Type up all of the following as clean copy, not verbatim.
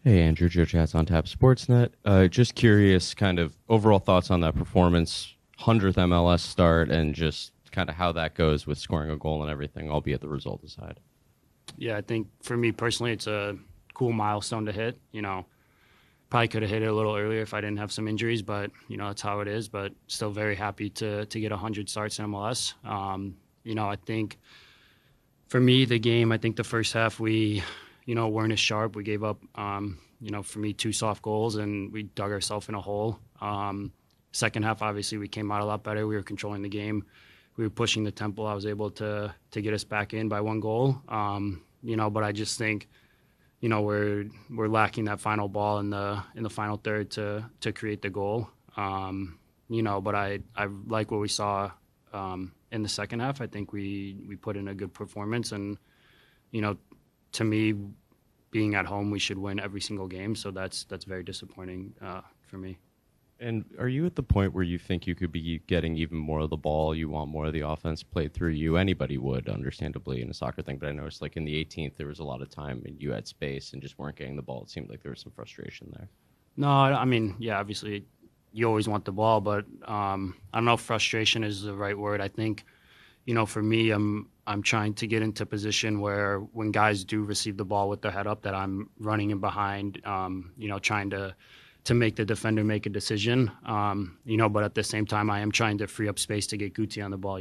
Hey, Andrew, Joe Chats on Tap Sportsnet. Just curious, kind of overall thoughts on that performance, 100th MLS start, and just kind of how that goes with scoring a goal and everything, albeit the result aside. Yeah, I think for me personally, it's a cool milestone to hit. Probably could have hit it a little earlier if I didn't have some injuries, but that's how it is. But still very happy to get 100 starts in MLS. I think for me, the game, I think the first half we weren't as sharp. We gave up, for me, 2 soft goals, and we dug ourselves in a hole. Second half, obviously, we came out a lot better. We were controlling the game. We were pushing the tempo. I was able to get us back in by 1 goal. But I just think, we're lacking that final ball in the final third to create the goal. But I like what we saw in the second half. I think we put in a good performance, and to me, being at home, we should win every single game. So that's very disappointing for me. And are you at the point where you think you could be getting even more of the ball? You want more of the offense played through you? Anybody would, understandably, in a soccer thing. But I noticed, like, in the 18th, there was a lot of time and you had space and just weren't getting the ball. It seemed like there was some frustration there. No, I mean, yeah, obviously, you always want the ball. But I don't know if frustration is the right word. I think, for me, I'm trying to get into position where when guys do receive the ball with their head up, that I'm running in behind, trying to make the defender make a decision, but at the same time, I am trying to free up space to get Guti on the ball.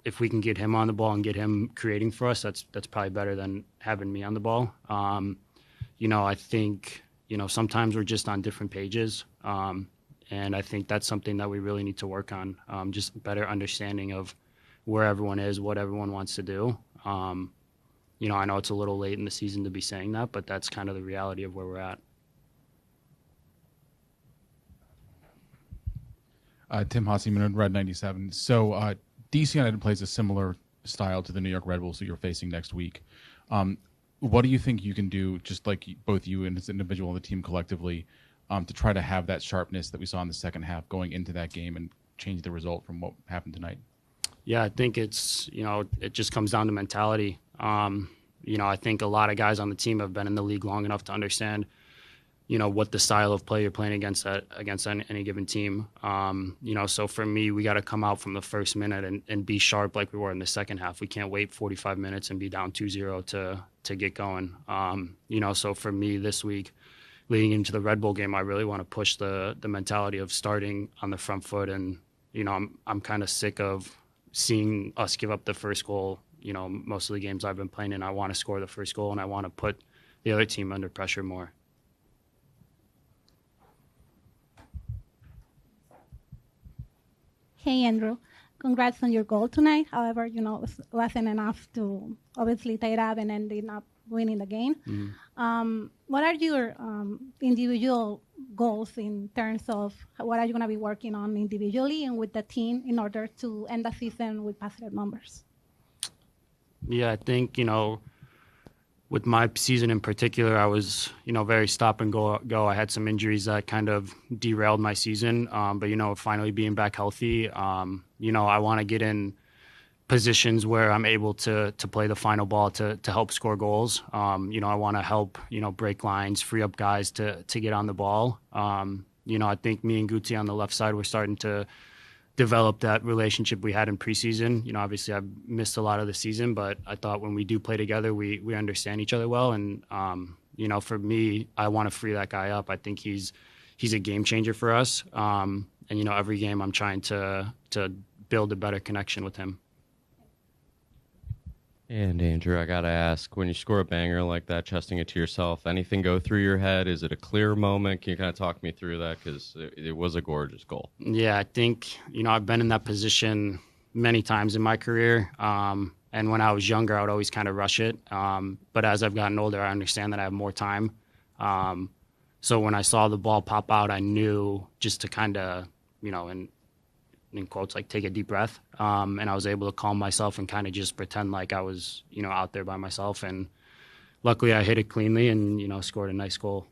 If we can get him on the ball and get him creating for us, that's probably better than having me on the ball. I think, sometimes we're just on different pages, and I think that's something that we really need to work on, just better understanding of where everyone is, what everyone wants to do. I know it's a little late in the season to be saying that, but that's kind of the reality of where we're at. Tim Hasseman, Red 97. So DC United plays a similar style to the New York Red Bulls that you're facing next week. What do you think you can do, just like both you and as an individual and the team collectively, to try to have that sharpness that we saw in the second half going into that game and change the result from what happened tonight? Yeah, I think it's, it just comes down to mentality. I think a lot of guys on the team have been in the league long enough to understand what the style of play you're playing against any given team. So for me, we got to come out from the first minute and be sharp like we were in the second half. We can't wait 45 minutes and be down 2-0 to get going. So for me this week, leading into the Red Bull game, I really want to push the mentality of starting on the front foot. And, I'm kind of sick of seeing us give up the first goal. Most of the games I've been playing in, I want to score the first goal and I want to put the other team under pressure more. Hey, Andrew. Congrats on your goal tonight. However, it wasn't enough to obviously tie it up and ended up winning the game. Mm-hmm. What are your individual goals in terms of what are you going to be working on individually and with the team in order to end the season with positive numbers? Yeah, I think, with my season in particular, I was, very stop and go. I had some injuries that kind of derailed my season. But, finally being back healthy, I want to get in positions where I'm able to play the final ball to help score goals. I want to help, break lines, free up guys to get on the ball. I think me and Guti on the left side, we're starting to develop that relationship we had in preseason. Obviously I've missed a lot of the season, but I thought when we do play together, we understand each other well. And, for me, I want to free that guy up. I think he's a game changer for us. Every game I'm trying to build a better connection with him. And Andrew, I got to ask, when you score a banger like that, chesting it to yourself, anything go through your head? Is it a clear moment? Can you kind of talk me through that? Because it was a gorgeous goal. Yeah, I think, I've been in that position many times in my career. And when I was younger, I would always kind of rush it. But as I've gotten older, I understand that I have more time. So when I saw the ball pop out, I knew just to kind of, in quotes, like take a deep breath. And I was able to calm myself and kind of just pretend like I was, out there by myself. And luckily I hit it cleanly and, scored a nice goal.